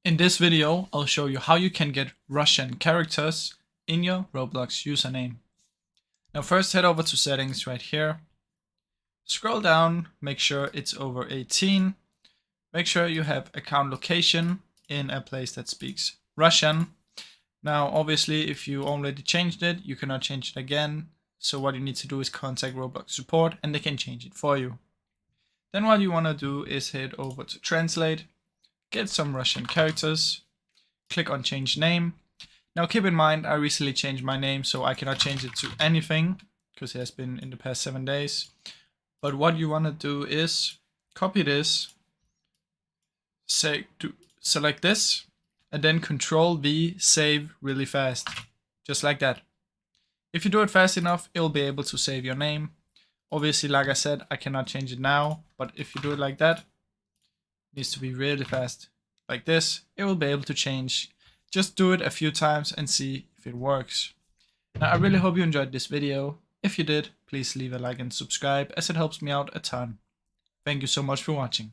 In this video, I'll show you how you can get Russian characters in your Roblox username. Now first head over to settings right here. Scroll down, make sure it's over 18. Make sure you have account location in a place that speaks Russian. Now obviously if you already changed it, you cannot change it again. So what you need to do is contact Roblox support and they can change it for you. Then what you want to do is head over to translate. Get some Russian characters, click on change name. Now keep in mind I recently changed my name, so I cannot change it to anything because it has been in the past 7 days. But what you want to do is copy this, select this, and then Control V, save really fast, just like that. If you do it fast enough, it'll be able to save your name. Obviously, like I said, I cannot change it now, but if you do it like that, needs to be really fast. Like this, it will be able to change. Just do it a few times and see if it works. Now I really hope you enjoyed this video. If you did, please leave a like and subscribe as it helps me out a ton. Thank you so much for watching.